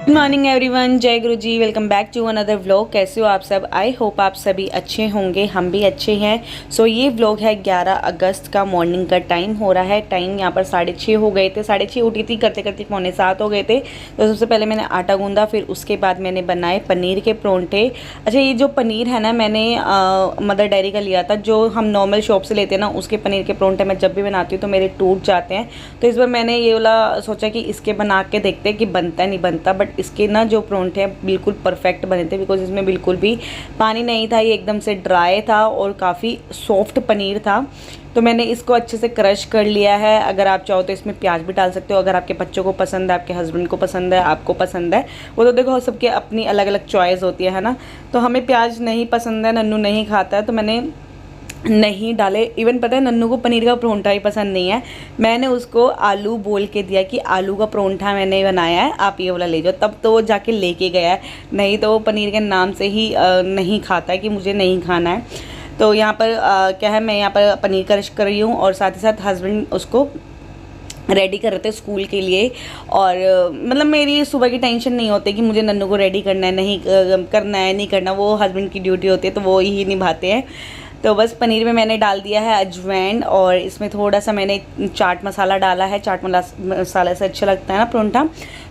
Good morning everyone, जय Guru ji. Welcome back to another vlog. कैसे हो आप सब? आई होप आप सभी अच्छे होंगे, हम भी अच्छे हैं। सो ये व्लॉग है 11 अगस्त का। मॉर्निंग का टाइम हो रहा है। टाइम यहाँ पर 6:30 हो गए थे। 6:30 उठी थी, करते करते 6:45 हो गए थे। तो सबसे पहले मैंने आटा गूंदा, फिर उसके बाद मैंने बनाए पनीर के परोंठे। अच्छा, ये जो पनीर है ना, मैंने मदर डेयरी का लिया था। जो हम नॉर्मल शॉप से लेते हैं ना, उसके पनीर के परोंठे मैं जब भी बनाती हूँ तो मेरे टूट जाते हैं। तो इस बार मैंने ये वाला सोचा कि इसके बना के देखते हैं कि बनता है नहीं बनता। बट इसके ना जो परोंठे हैं बिल्कुल परफेक्ट बने थे, बिकॉज इसमें बिल्कुल भी पानी नहीं था। ये एकदम से ड्राई था और काफ़ी सॉफ्ट पनीर था। तो मैंने इसको अच्छे से क्रश कर लिया है। अगर आप चाहो तो इसमें प्याज भी डाल सकते हो, अगर आपके बच्चों को पसंद है, आपके हस्बैंड को पसंद है, आपको पसंद है। वो तो देखो सबके अपनी अलग अलग चॉइस होती है ना। तो हमें प्याज नहीं पसंद है, नन्नू नहीं खाता है, तो मैंने नहीं डाले। इवन पता है नन्नू को पनीर का परोंठा ही पसंद नहीं है। मैंने उसको आलू बोल के दिया कि आलू का परोंठा मैंने बनाया है, आप ये वाला ले जाओ। तब तो वो जाके लेके गया है, नहीं तो वो पनीर के नाम से ही नहीं खाता है कि मुझे नहीं खाना है। तो यहाँ पर क्या है, मैं यहाँ पर पनीर क्रश कर रही हूँ और साथ ही साथ हस्बैंड उसको रेडी कर रहे थे स्कूल के लिए। और मतलब मेरी सुबह की टेंशन नहीं होती कि मुझे नन्नू को रेडी करना है, नहीं करना है, नहीं करना। वो हस्बैंड की ड्यूटी होती है, तो वो ही निभाते हैं। तो बस पनीर में मैंने डाल दिया है अजवाइन, और इसमें थोड़ा सा मैंने चाट मसाला डाला है। चाट मसाला से अच्छा लगता है ना परोंठा।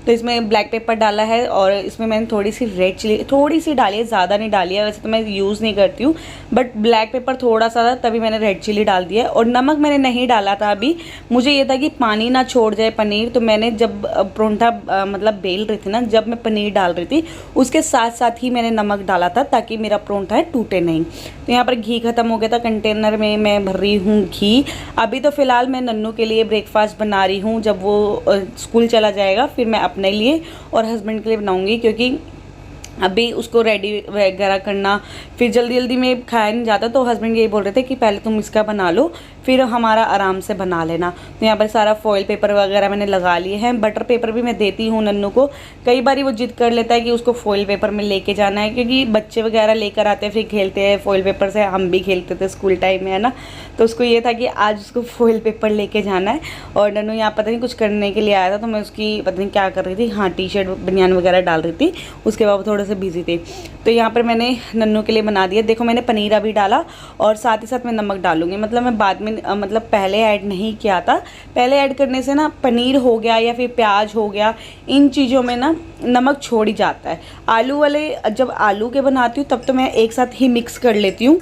तो इसमें ब्लैक पेपर डाला है, और इसमें मैंने थोड़ी सी रेड चिली थोड़ी सी डाली है, ज़्यादा नहीं डाली है। वैसे तो मैं यूज़ नहीं करती हूँ, बट ब्लैक पेपर थोड़ा सा था, तभी मैंने रेड चिली डाल दिया है। और नमक मैंने नहीं डाला था अभी। मुझे ये था कि पानी ना छोड़ जाए पनीर। तो मैंने जब परोंठा मतलब बेल रही थी ना, जब मैं पनीर डाल रही थी उसके साथ साथ ही मैंने नमक डाला था, ताकि मेरा परोंठा है टूटे नहीं। तो यहाँ पर घी खत्म हो गया था, कंटेनर में मैं भर रही हूँ घी। अभी तो फ़िलहाल मैं नन्नू के लिए ब्रेकफास्ट बना रही हूँ। जब वो स्कूल चला जाएगा फिर मैं अपने लिए और हस्बैंड के लिए बनाऊँगी, क्योंकि अभी उसको रेडी वगैरह करना, फिर जल्दी जल्दी में खाया नहीं जाता। तो हस्बैंड यही बोल रहे थे कि पहले तुम इसका बना लो, फिर हमारा आराम से बना लेना। तो यहाँ पर सारा फॉइल पेपर वगैरह मैंने लगा लिए हैं। बटर पेपर भी मैं देती हूँ नन्नू को। कई बार वो जिद कर लेता है कि उसको फॉइल पेपर में लेके जाना है, क्योंकि बच्चे वगैरह लेकर आते हैं फिर खेलते हैं फॉइल पेपर से। हम भी खेलते थे स्कूल टाइम में, है ना। तो उसको ये था कि आज उसको फॉइल पेपर लेके जाना है। और नन्नू यहाँ पता नहीं कुछ करने के लिए आया था, तो मैं उसकी पता नहीं क्या कर रही थी, हाँ टी शर्ट बनियान वगैरह डाल रही थी। उसके बाद थोड़ा सा बिजी थे। तो यहाँ पर मैंने नन्नू के लिए बना दिया। देखो मैंने पनीर अभी डाला, और साथ ही साथ मैं नमक डालूंगी। मतलब मैं बाद में मतलब पहले ऐड नहीं किया था। पहले ऐड करने से ना पनीर हो गया या फिर प्याज हो गया, इन चीज़ों में ना नमक छोड़ ही जाता है। आलू वाले जब आलू के बनाती हूँ तब तो मैं एक साथ ही मिक्स कर लेती हूँ।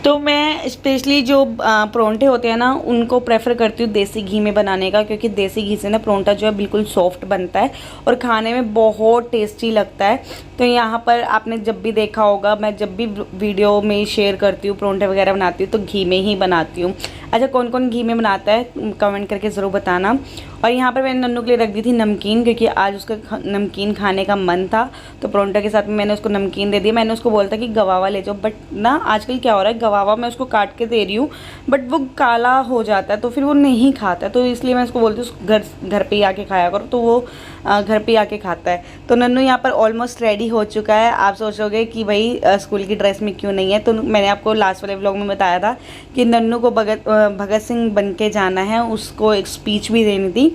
तो मैं स्पेशली जो परोंठे होते हैं ना, उनको प्रेफर करती हूँ देसी घी में बनाने का, क्योंकि देसी घी से ना परोंठा जो है बिल्कुल सॉफ्ट बनता है और खाने में बहुत टेस्टी लगता है। तो यहाँ पर आपने जब भी देखा होगा, मैं जब भी वीडियो में शेयर करती हूँ परोंठे वगैरह बनाती हूँ तो घी में ही बनाती हूँ। अच्छा, कौन कौन घी में बनाता है कमेंट करके ज़रूर बताना। और यहाँ पर मैंने नन्नू के लिए रख दी थी नमकीन, क्योंकि आज उसका नमकीन खाने का मन था। तो परोंठा के साथ में मैंने उसको नमकीन दे दिया। मैंने उसको बोला था कि गवावा ले जाओ, बट ना आजकल क्या हो रहा है, गवावा मैं उसको काट के दे रही हूँ बट वो काला हो जाता है, तो फिर वो नहीं खाता है। तो इसलिए मैं उसको बोलती हूँ घर पे ही आके खाया करो, तो वो घर पे आके खाता है। तो नन्नू यहाँ पर ऑलमोस्ट रेडी हो चुका है। आप सोचोगे कि भाई स्कूल की ड्रेस में क्यों नहीं है, तो मैंने आपको लास्ट वाले व्लॉग में बताया था कि नन्नू को भगत सिंह बन के जाना है, उसको एक स्पीच भी देनी थी।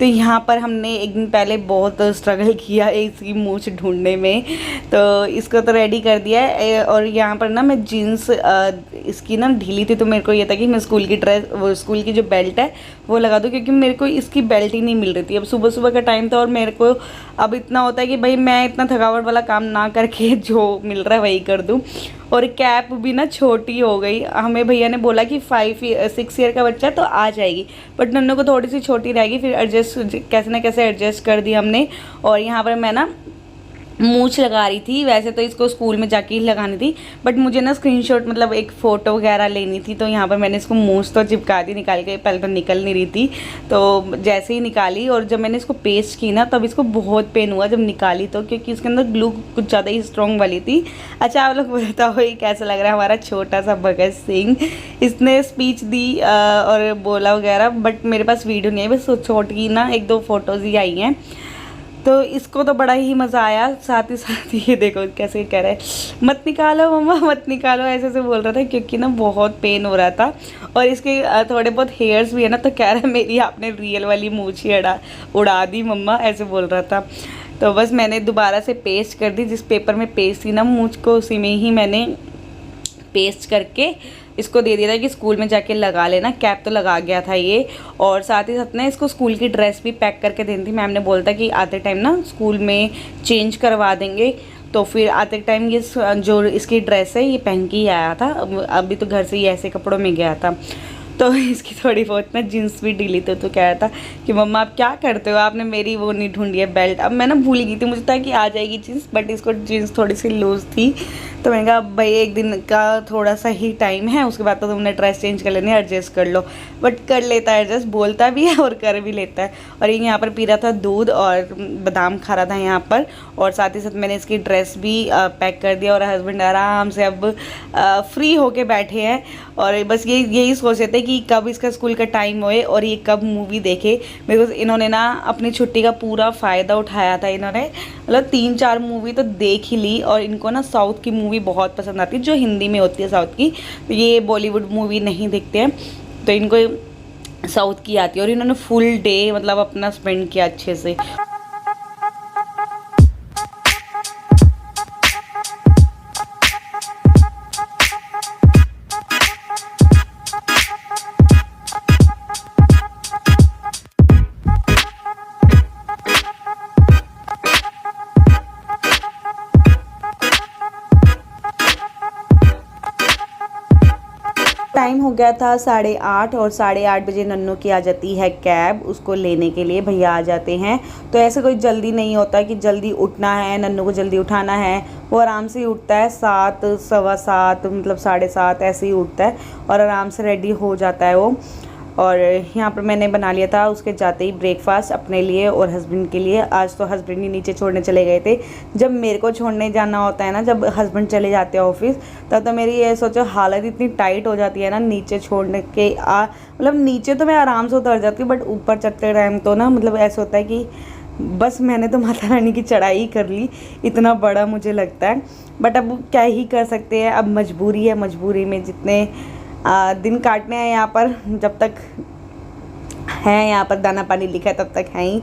तो यहाँ पर हमने एक दिन पहले बहुत स्ट्रगल किया इसकी मूंछ ढूंढने में, तो इसको तो रेडी कर दिया है। और यहाँ पर ना मैं जीन्स इसकी ना ढीली थी, तो मेरे को ये था कि मैं स्कूल की ड्रेस, वो स्कूल की जो बेल्ट है वो लगा दूँ, क्योंकि मेरे को इसकी बेल्ट ही नहीं मिल रही थी। अब सुबह सुबह का टाइम था, और मेरे को अब इतना होता है कि भाई मैं इतना थकावट वाला काम ना करके जो मिल रहा है वही कर दूँ। और कैप भी ना छोटी हो गई। हमें भैया ने बोला कि 6 ईयर का बच्चा तो आ जाएगी, बट नन्नू को थोड़ी सी छोटी रहेगी। फिर एडजस्ट कैसे ना कैसे एडजस्ट कर दी हमने। और यहाँ पर मैं ना मूंछ लगा रही थी। वैसे तो इसको स्कूल में जाके ही लगानी थी, बट मुझे ना स्क्रीनशॉट मतलब एक फ़ोटो वगैरह लेनी थी, तो यहाँ पर मैंने इसको मूंछ तो चिपका दी निकाल के। पहले तो निकल नहीं रही थी, तो जैसे ही निकाली और जब मैंने इसको पेस्ट की ना तब इसको बहुत पेन हुआ जब निकाली तो, क्योंकि इसके अंदर ग्लू कुछ ज़्यादा ही स्ट्रॉन्ग वाली थी। अच्छा, आप लोग बताओ ये कैसा लग रहा है हमारा छोटा सा भगत सिंह। इसने स्पीच दी और बोला वगैरह, बट मेरे पास वीडियो नहीं है, बस छोटी ना 1-2 फ़ोटोज़ ही आई हैं। तो इसको तो बड़ा ही मज़ा आया। साथ ही साथ ये देखो कैसे कह रहा है मत निकालो मम्मा मत निकालो, ऐसे ऐसे बोल रहा था, क्योंकि ना बहुत पेन हो रहा था। और इसके थोड़े बहुत हेयर्स भी है ना, तो कह रहा है मेरी आपने रियल वाली मूंछ ही उड़ा दी मम्मा, ऐसे बोल रहा था। तो बस मैंने दोबारा से पेस्ट कर दी, जिस पेपर में पेस्ट थी ना मूंछ को उसी में ही मैंने पेस्ट करके इसको दे दिया था कि स्कूल में जाके लगा लेना। कैप तो लगा गया था ये, और साथ ही साथ ना इसको स्कूल की ड्रेस भी पैक करके देनी थी। मैम ने बोला था कि आते टाइम ना स्कूल में चेंज करवा देंगे, तो फिर आते टाइम ये जो इसकी ड्रेस है ये पहन के ही आया था। अभी तो घर से ही ऐसे कपड़ों में गया था, तो इसकी थोड़ी बहुत ना जीन्स भी ढीली तो कह रहा था कि मम्मा आप क्या करते हो, आपने मेरी वो नहीं ढूंढी है बेल्ट। अब मैं ना भूल गई थी, मुझे था कि आ जाएगी जीन्स, बट इसको जीन्स थोड़ी सी लूज़ थी, तो मैंने कहा भाई एक दिन का थोड़ा सा ही टाइम है, उसके बाद तो तुमने ड्रेस चेंज कर लेनी है, एडजस्ट कर लो। बट कर लेता है एडजस्ट, बोलता भी है और कर भी लेता है। और ये यहाँ पर पी रहा था दूध और बादाम खा रहा था यहाँ पर, और साथ ही साथ मैंने इसकी ड्रेस भी पैक कर दिया। और हस्बैंड आराम से अब फ्री होके बैठे हैं, और बस यही सोच रहे थे कि कब इसका स्कूल का टाइम होए और ये कब मूवी देखे। बिकॉज इन्होंने ना अपनी छुट्टी का पूरा फ़ायदा उठाया था। इन्होंने मतलब 3-4 मूवी तो देख ही ली, और इनको ना साउथ की मूवी बहुत पसंद आती है जो हिंदी में होती है साउथ की। तो ये बॉलीवुड मूवी नहीं देखते हैं, तो इनको साउथ की आती है। और इन्होंने फुल डे मतलब अपना स्पेंड किया अच्छे से। टाइम हो गया था 8:30, और 8:30 बजे नन्नू की आ जाती है कैब उसको लेने के लिए, भैया आ जाते हैं। तो ऐसे कोई जल्दी नहीं होता कि जल्दी उठना है, नन्नू को जल्दी उठाना है। वो आराम से ही उठता है 7, 7:15 मतलब 7:30 ऐसे ही उठता है, और आराम से रेडी हो जाता है वो। और यहाँ पर मैंने बना लिया था उसके जाते ही ब्रेकफास्ट अपने लिए और हस्बैंड के लिए। आज तो हस्बैंड ही नीचे छोड़ने चले गए थे। जब मेरे को छोड़ने जाना होता है ना, जब हस्बैंड चले जाते हैं ऑफिस, तब तो मेरी ये सोचो हालत इतनी टाइट हो जाती है ना नीचे छोड़ने के। मतलब नीचे तो मैं आराम से उतर जाती हूँ, बट ऊपर चढ़ते टाइम तो ना मतलब ऐसा होता है कि बस मैंने तो माता रानी की चढ़ाई कर ली, इतना बड़ा मुझे लगता है। बट अब क्या ही कर सकते हैं, अब मजबूरी है, मजबूरी में जितने दिन काटने हैं यहाँ पर, जब तक है यहाँ पर दाना पानी लिखा है तब तक है ही।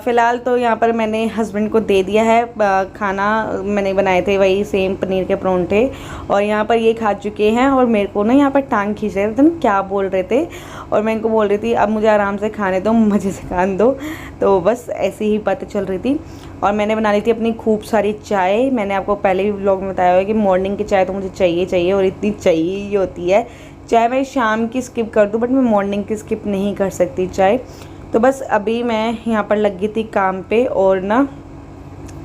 फ़िलहाल तो यहाँ पर मैंने हस्बैंड को दे दिया है खाना। मैंने बनाए थे वही सेम पनीर के परोंठे, और यहाँ पर ये खा चुके हैं। और मेरे को ना यहाँ पर टांग खींच रहे थे, तुम क्या बोल रहे थे, और मैं इनको बोल रही थी अब मुझे आराम से खाने दो, मज़े से खाने दो। तो बस ऐसी ही बातें चल रही थी। और मैंने बना ली थी अपनी खूब सारी चाय। मैंने आपको पहले भी व्लॉग में बताया हुआ है कि मॉर्निंग की चाय तो मुझे चाहिए, और इतनी चाहिए ही होती है। चाहे मैं शाम की स्किप कर दूँ, बट मैं मॉर्निंग की स्किप नहीं कर सकती चाय। तो बस अभी मैं यहाँ पर लगी थी काम पे, और ना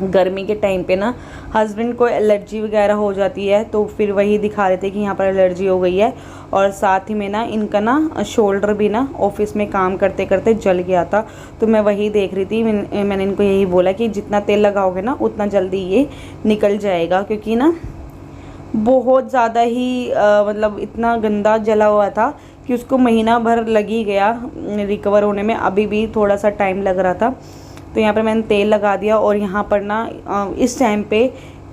गर्मी के टाइम पे ना हस्बैंड को एलर्जी वगैरह हो जाती है, तो फिर वही दिखा रहे थे कि यहाँ पर एलर्जी हो गई है। और साथ ही में ना इनका ना शोल्डर भी ना ऑफिस में काम करते करते जल गया था, तो मैं वही देख रही थी। मैंने इनको यही बोला कि जितना तेल लगाओगे ना उतना जल्दी ये निकल जाएगा, क्योंकि ना बहुत ज़्यादा ही मतलब इतना गंदा जला हुआ था कि उसको महीना भर लग ही गया रिकवर होने में। अभी भी थोड़ा सा टाइम लग रहा था। तो यहाँ पर मैंने तेल लगा दिया, और यहाँ पर ना इस टाइम पे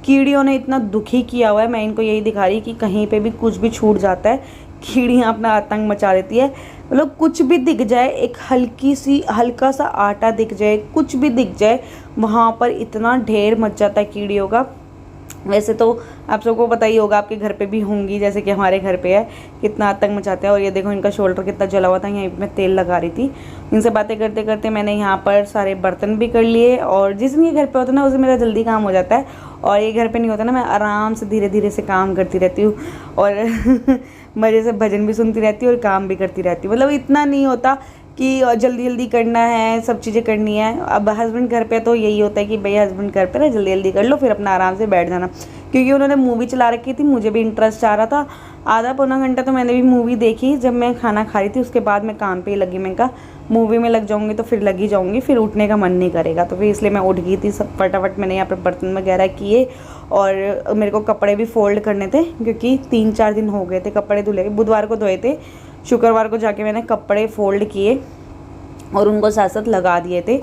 कीड़ियों ने इतना दुखी किया हुआ है। मैं इनको यही दिखा रही कि कहीं पे भी कुछ भी छूट जाता है, कीड़ियाँ अपना आतंक मचा देती है। मतलब कुछ भी दिख जाए, एक हल्का सा आटा दिख जाए, कुछ भी दिख जाए, वहाँ पर इतना ढेर मच जाता है कीड़ियों का। वैसे तो आप सबको पता ही होगा, आपके घर पे भी होंगी, जैसे कि हमारे घर पे है, कितना आतंक मचाते हैं। और ये देखो इनका शोल्डर कितना जला हुआ था, यहीं पे मैं तेल लगा रही थी। इनसे बातें करते करते मैंने यहाँ पर सारे बर्तन भी कर लिए, और जिस दिन ये घर पे होता है ना उसे मेरा जल्दी काम हो जाता है, और ये घर पे नहीं होता ना, मैं आराम से धीरे धीरे से काम करती रहती हूँ। और मज़े से भजन भी सुनती रहती हूँ और काम भी करती रहती हूँ। मतलब इतना नहीं होता कि जल्दी जल्दी करना है, सब चीज़ें करनी है। अब हस्बैंड घर पे तो यही होता है कि भाई हस्बैंड घर पे ना जल्दी जल्दी कर लो, फिर अपना आराम से बैठ जाना। क्योंकि उन्होंने मूवी चला रखी थी, मुझे भी इंटरेस्ट आ रहा था। आधा पौना घंटा तो मैंने भी मूवी देखी। जब मैं खाना खा रही थी उसके बाद मैं काम पे ही लगी। मैं कहा मूवी में लग जाऊंगी तो फिर लगी जाऊंगी, फिर उठने का मन नहीं करेगा। तो फिर इसलिए मैं उठ गई थी। सब फटाफट मैंने यहाँ पर बर्तन वगैरह किए और मेरे को कपड़े भी फोल्ड करने थे क्योंकि 3-4 दिन हो गए थे कपड़े धुले। बुधवार को धोए थे, शुक्रवार को जाके मैंने कपड़े फोल्ड किए और उनको साथ साथ लगा दिए थे।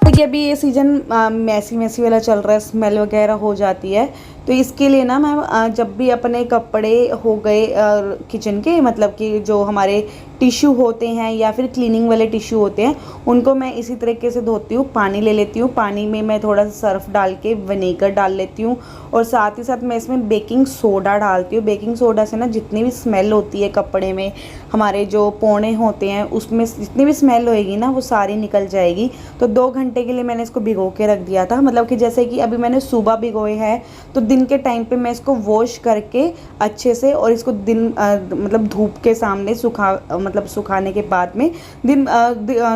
देखिए अभी ये सीज़न मैसी मैसी वाला चल रहा है, स्मेल वगैरह हो जाती है। तो इसके लिए ना मैं जब भी अपने कपड़े हो गए किचन के, मतलब कि जो हमारे टिश्यू होते हैं या फिर क्लीनिंग वाले टिश्यू होते हैं, उनको मैं इसी तरीके से धोती हूँ। पानी ले लेती हूँ, पानी में मैं थोड़ा सा सर्फ डाल के विनेगर डाल लेती हूँ और साथ ही साथ मैं इसमें बेकिंग सोडा डालती हूँ। बेकिंग सोडा से ना जितनी भी स्मेल होती है कपड़े में, हमारे जो पोने होते हैं उसमें जितनी भी स्मेल होएगी ना वो सारी निकल जाएगी। तो 2 घंटे के लिए मैंने इसको भिगो के रख दिया था। मतलब कि जैसे कि अभी मैंने सुबह भिगोए हैं तो दिन के टाइम पे मैं इसको वॉश करके अच्छे से और इसको दिन मतलब धूप के सामने सुखाने के बाद में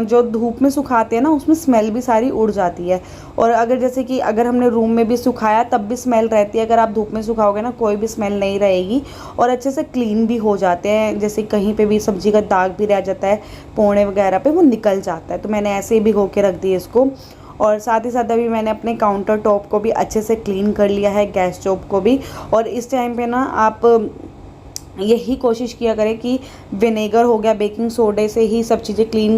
जो धूप में सुखाते हैं ना उसमें स्मेल भी सारी उड़ जाती है। और अगर जैसे कि अगर हमने रूम में भी सुखाया तब भी स्मेल रहती है, अगर आप धूप में सुखाओगे ना कोई भी स्मेल नहीं रहेगी और अच्छे से क्लीन भी हो जाते हैं। जैसे कहीं पे भी सब्जी का दाग भी रह जाता है पोड़े वगैरह पे, वो निकल जाता है। तो मैंने ऐसे ही भिगो के रख दिए इसको। और साथ ही साथ अभी मैंने अपने काउंटर टॉप को भी अच्छे से क्लीन कर लिया है, गैस स्टोव को भी। और इस टाइम पे ना आप यही कोशिश किया करें कि विनेगर हो गया, बेकिंग सोडे से ही सब चीज़ें क्लीन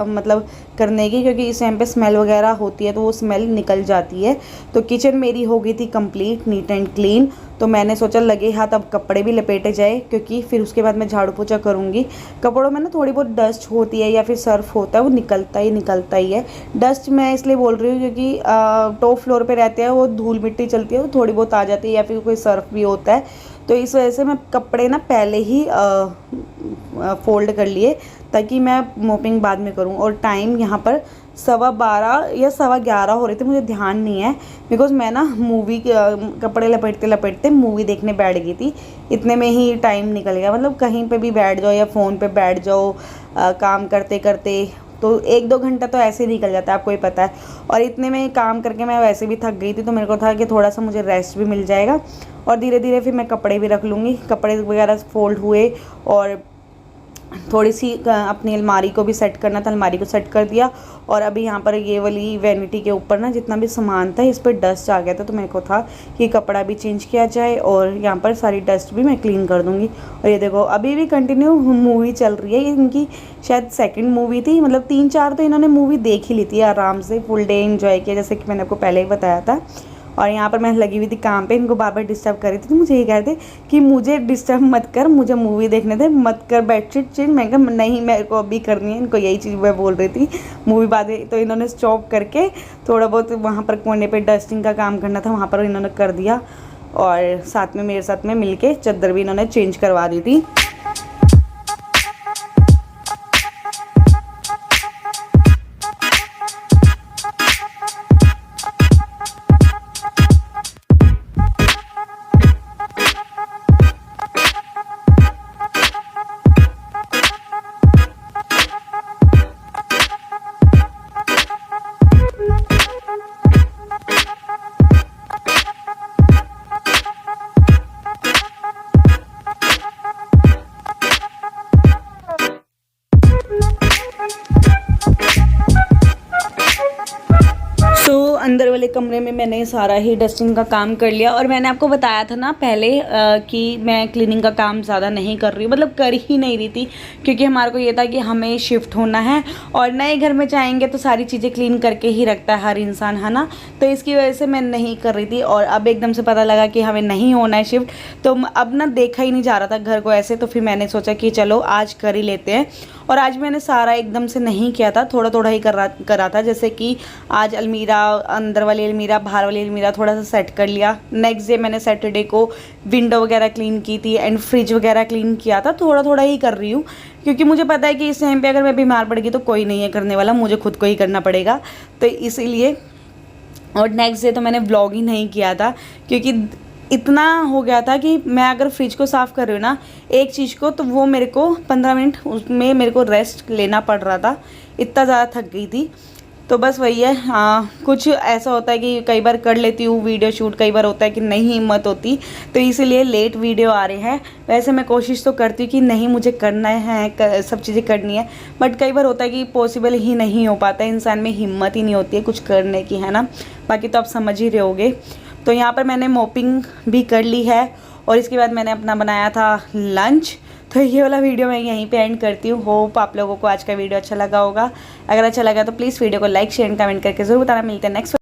मतलब करने की, क्योंकि इस टाइम पे स्मेल वगैरह होती है तो वो स्मेल निकल जाती है। तो किचन मेरी हो गई थी कंप्लीट नीट एंड क्लीन। तो मैंने सोचा लगे हाथ अब कपड़े भी लपेटे जाए, क्योंकि फिर उसके बाद मैं झाड़ू पोछा करूँगी। कपड़ों में ना थोड़ी बहुत डस्ट होती है या फिर सर्फ होता है, वो निकलता ही है। डस्ट मैं इसलिए बोल रही हूँ क्योंकि टॉप फ्लोर पे रहते हैं, वो धूल मिट्टी चलती है तो थोड़ी बहुत आ जाती है या फिर कोई सर्फ भी होता है। तो इस वजह से मैं कपड़े ना पहले ही फोल्ड कर लिए ताकि मैं मोपिंग बाद में करूं। और टाइम यहाँ पर 12:15 या 11:15 हो रहे थे, मुझे ध्यान नहीं है, बिकॉज़ मैं ना मूवी कपड़े लपेटते लपेटते मूवी देखने बैठ गई थी। इतने में ही टाइम निकल गया। मतलब कहीं पे भी बैठ जाओ या फ़ोन पे बैठ जाओ काम करते करते तो 1-2 घंटा तो ऐसे ही निकल जाता है, आपको ही पता है। और इतने में काम करके मैं वैसे भी थक गई थी, तो मेरे को था कि थोड़ा सा मुझे रेस्ट भी मिल जाएगा और धीरे धीरे फिर मैं कपड़े भी रख लूँगी। कपड़े वगैरह फोल्ड हुए और थोड़ी सी अपनी अलमारी को भी सेट करना था, अलमारी को सेट कर दिया। और अभी यहाँ पर ये वाली वैनिटी के ऊपर ना जितना भी सामान था इस पर डस्ट आ गया था, तो मेरे को था कि कपड़ा भी चेंज किया जाए और यहाँ पर सारी डस्ट भी मैं क्लीन कर दूँगी। और ये देखो अभी भी कंटिन्यू मूवी चल रही है। इनकी शायद सेकंड मूवी थी, मतलब 3-4 तो इन्होंने मूवी देख ही ली थी आराम से, फुल डे एंजॉय किया, जैसे कि मैंने आपको पहले ही बताया था। और यहाँ पर मैं लगी हुई थी काम पे, इनको बार बार डिस्टर्ब कर रही थी। तो मुझे ये कह रहे थे कि मुझे डिस्टर्ब मत कर, मुझे मूवी देखने दे, मत कर बेडशीट चेंज। मैं कहा नहीं, मेरे को अभी करनी है। इनको यही चीज़ मैं बोल रही थी, मूवी बाद। तो इन्होंने स्टॉप करके थोड़ा बहुत वहाँ पर कोने पे डस्टिंग का काम करना था, वहाँ पर इन्होंने कर दिया। और साथ में मेरे साथ में मिल के चादर भी इन्होंने चेंज करवा दी थी। अंदर वाले कमरे में मैंने सारा ही डस्टिंग का काम कर लिया। और मैंने आपको बताया था ना पहले कि मैं क्लीनिंग का काम ज़्यादा नहीं कर रही हूँ, मतलब कर ही नहीं रही थी, क्योंकि हमारे को ये था कि हमें शिफ्ट होना है और नए घर में जाएंगे तो सारी चीज़ें क्लीन करके ही रखता है हर इंसान, है ना। तो इसकी वजह से मैं नहीं कर रही थी। और अब एकदम से पता लगा कि हमें नहीं होना है शिफ्ट, तो अब ना देखा ही नहीं जा रहा था घर को ऐसे। तो फिर मैंने सोचा कि चलो आज कर ही लेते हैं। और आज मैंने सारा एकदम से नहीं किया था, थोड़ा थोड़ा ही करा था। जैसे कि आज अलमीरा, अंदर वाली अलमीरा, बाहर वाली अलमीरा थोड़ा सा सेट कर लिया। नेक्स्ट डे मैंने सैटरडे को विंडो वगैरह क्लीन की थी एंड फ्रिज वगैरह क्लीन किया था। थोड़ा थोड़ा ही कर रही हूँ, क्योंकि मुझे पता है कि इस टाइम पे अगर मैं बीमार पड़ गई तो कोई नहीं है करने वाला, मुझे खुद को ही करना पड़ेगा। तो इसीलिए, और नेक्स्ट डे तो मैंने व्लॉग ही नहीं किया था, क्योंकि इतना हो गया था कि मैं अगर फ्रिज को साफ़ कर रही हूँ ना एक चीज़ को, तो वो मेरे को 15 मिनट उसमें मेरे को रेस्ट लेना पड़ रहा था, इतना ज़्यादा थक गई थी। तो बस वही है। हाँ, कुछ ऐसा होता है कि कई बार कर लेती हूँ वीडियो शूट, कई बार होता है कि नहीं हिम्मत होती, तो इसीलिए लेट वीडियो आ रहे हैं। वैसे मैं कोशिश तो करती हूँ कि नहीं मुझे करना है, सब चीज़ें करनी है, बट कई बार होता है कि पॉसिबल ही नहीं हो पाता है, इंसान में हिम्मत ही नहीं होती है कुछ करने की, है ना। बाकी तो आप समझ ही रहे होगे। तो यहाँ पर मैंने मोपिंग भी कर ली है और इसके बाद मैंने अपना बनाया था लंच। तो ये वाला वीडियो मैं यहीं पे एंड करती हूँ। होप आप लोगों को आज का वीडियो अच्छा लगा होगा। अगर अच्छा लगा तो प्लीज़ वीडियो को लाइक शेयर एंड कमेंट करके ज़रूर बताना। मिलते हैं नेक्स्ट